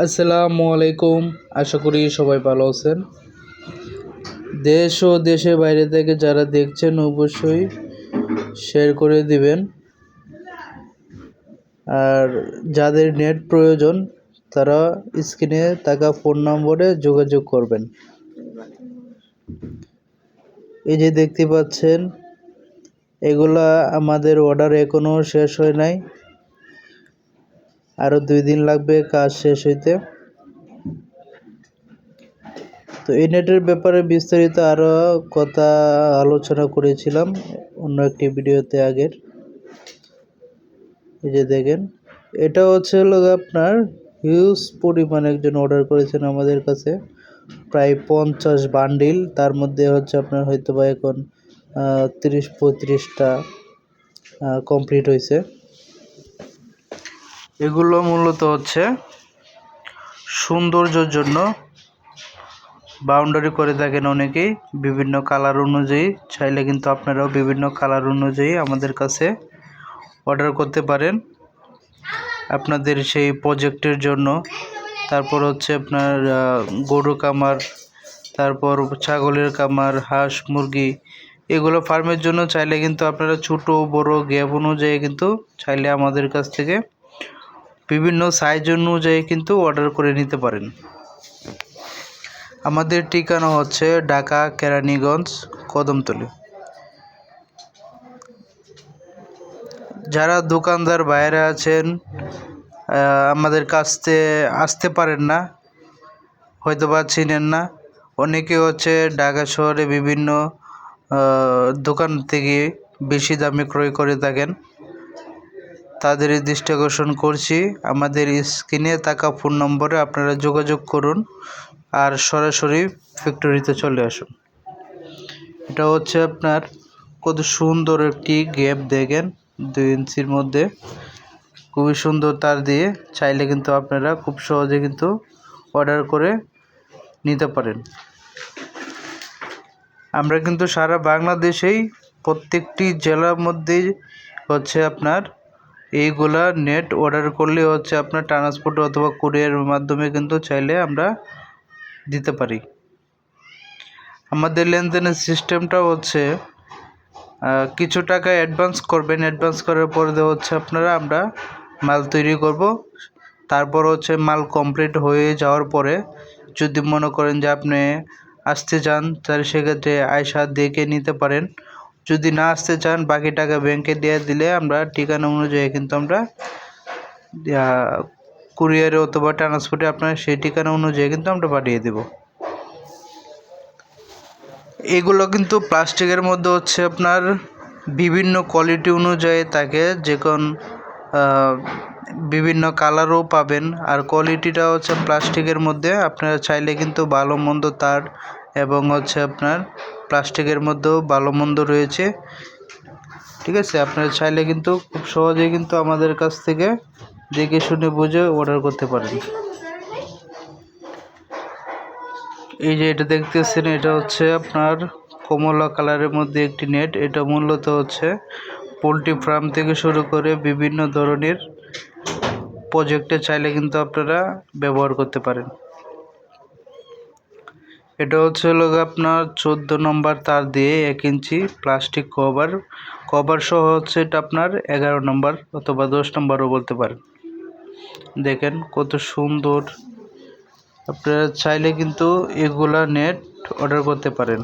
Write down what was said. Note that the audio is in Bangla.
আসসালামু আলাইকুম। আশা করি সবাই ভালো আছেন। দেশ ও দেশের বাইরে থেকে যারা দেখছেন অবশ্যই শেয়ার করে দিবেন। আর যাদের নেট প্রয়োজন তারা স্ক্রিনে থাকা ফোন নম্বরে যোগাযোগ করবেন। এই যে দেখতে পাচ্ছেন, এগুলা আমাদের অর্ডার এখনো শেষ হয় নাই, আরও 2 দিন লাগবে কাজ শেষ হইতে। তো এই নেটের ব্যাপারে বিস্তারিত আরও কথা আলোচনা করেছিলাম অন্য একটি ভিডিওতে আগের। এই যে দেখেন, এটা হচ্ছে আপনার হিউজ পরিমাণ একজন অর্ডার করেছেন আমাদের কাছে, প্রায় 50 বান্ডিল। তার মধ্যে হচ্ছে আপনার হয়তো বা এখন 30-35টা কমপ্লিট হয়েছে। এগুলো মূলত হচ্ছে সৌন্দর্যের জন্য বাউন্ডারি করে থাকেন অনেকেই বিভিন্ন কালার অনুযায়ী। চাইলে কিন্তু আপনারাও বিভিন্ন কালার অনুযায়ী আমাদের কাছে অর্ডার করতে পারেন আপনাদের সেই প্রজেক্টের জন্য। তারপর হচ্ছে আপনার গরু কামার, তারপর ছাগলের কামার, হাঁস মুরগি, এগুলো ফার্মের জন্য চাইলে কিন্তু আপনারা ছোটো বড় গ্যাপ অনুযায়ী কিন্তু চাইলে আমাদের কাছ থেকে বিভিন্ন সাইজ অনুযায়ী কিন্তু অর্ডার করে নিতে পারেন। আমাদের ঠিকানা হচ্ছে ঢাকা কেরানীগঞ্জ কদমতলী। যারা দোকানদার বাইরে আছেন, আমাদের কাছে আসতে পারেন না, হয়তো বা চিনেন না, অনেকে হচ্ছে ঢাকা শহরে বিভিন্ন দোকান থেকে বেশি দামে ক্রয় করে থাকেন, তাদের দৃষ্টি আকর্ষণ করছি। আমাদের স্ক্রিনে থাকা ফোন নম্বরে আপনারা যোগাযোগ করুন আর সরাসরি ফ্যাক্টরিতে চলে আসুন। এটা হচ্ছে আপনার কত সুন্দর একটি গ্যাপ, দেখেন 2 ইঞ্চির মধ্যে, খুবই সুন্দর তার দিয়ে চাইলে কিন্তু আপনারা খুব সহজে কিন্তু অর্ডার করে নিতে পারেন। আমরা কিন্তু সারা বাংলাদেশেই প্রত্যেকটি জেলার মধ্যেই হচ্ছে আপনার এইগুলা নেট অর্ডার করলে হচ্ছে আপনার ট্রান্সপোর্ট অথবা কুরিয়ারের মাধ্যমে কিন্তু চাইলে আমরা দিতে পারি। আমাদের লেনদেনের সিস্টেমটা হচ্ছে কিছু টাকা অ্যাডভান্স করবেন, অ্যাডভান্স করার পরে হচ্ছে আপনারা আমরা মাল তৈরি করব। তারপর হচ্ছে মাল কমপ্লিট হয়ে যাওয়ার পরে যদি মনে করেন যে আপনি আসতে চান, তাহলে সেক্ষেত্রে আয়সা দেখে নিতে পারেন। যদি না আসতে চান, বাকি টাকা ব্যাংকে দিয়ে দিলে আমরা ঠিকানা অনুযায়ী কিন্তু আমরা কুরিয়ারে অথবা ট্রান্সপোর্টে আপনার সেই ঠিকানা অনুযায়ী কিন্তু আমরা পাঠিয়ে দেব। এগুলো কিন্তু প্লাস্টিকের মধ্যে হচ্ছে আপনার বিভিন্ন কোয়ালিটি অনুযায়ী থাকে, যেমন বিভিন্ন কালারও পাবেন। আর কোয়ালিটিটা হচ্ছে প্লাস্টিকের মধ্যে আপনারা চাইলে কিন্তু ভালো মন্দ তার এবং হচ্ছে আপনার প্লাস্টিকের মধ্যেও ভালো মন্দ রয়েছে, ঠিক আছে। আপনারা চাইলে কিন্তু খুব সহজেই কিন্তু আমাদের কাছ থেকে দেখে শুনে বুঝে অর্ডার করতে পারেন। এই যে এটা দেখতেছেন, এটা হচ্ছে আপনার কমলা কালারের মধ্যে একটি নেট। এটা মূলত হচ্ছে পোলট্রি ফার্ম থেকে শুরু করে বিভিন্ন ধরনের প্রজেক্টে চাইলে কিন্তু আপনারা ব্যবহার করতে পারেন। এটা হচ্ছে আপনার 14 নম্বর তার দিয়ে 1 ইঞ্চি প্লাস্টিক কভার সহ হচ্ছে এটা আপনার 11 নম্বর অথবা 10 নম্বরও বলতে পারেন। দেখেন কত সুন্দর। আপনারা চাইলে কিন্তু এগুলা নেট অর্ডার করতে পারেন।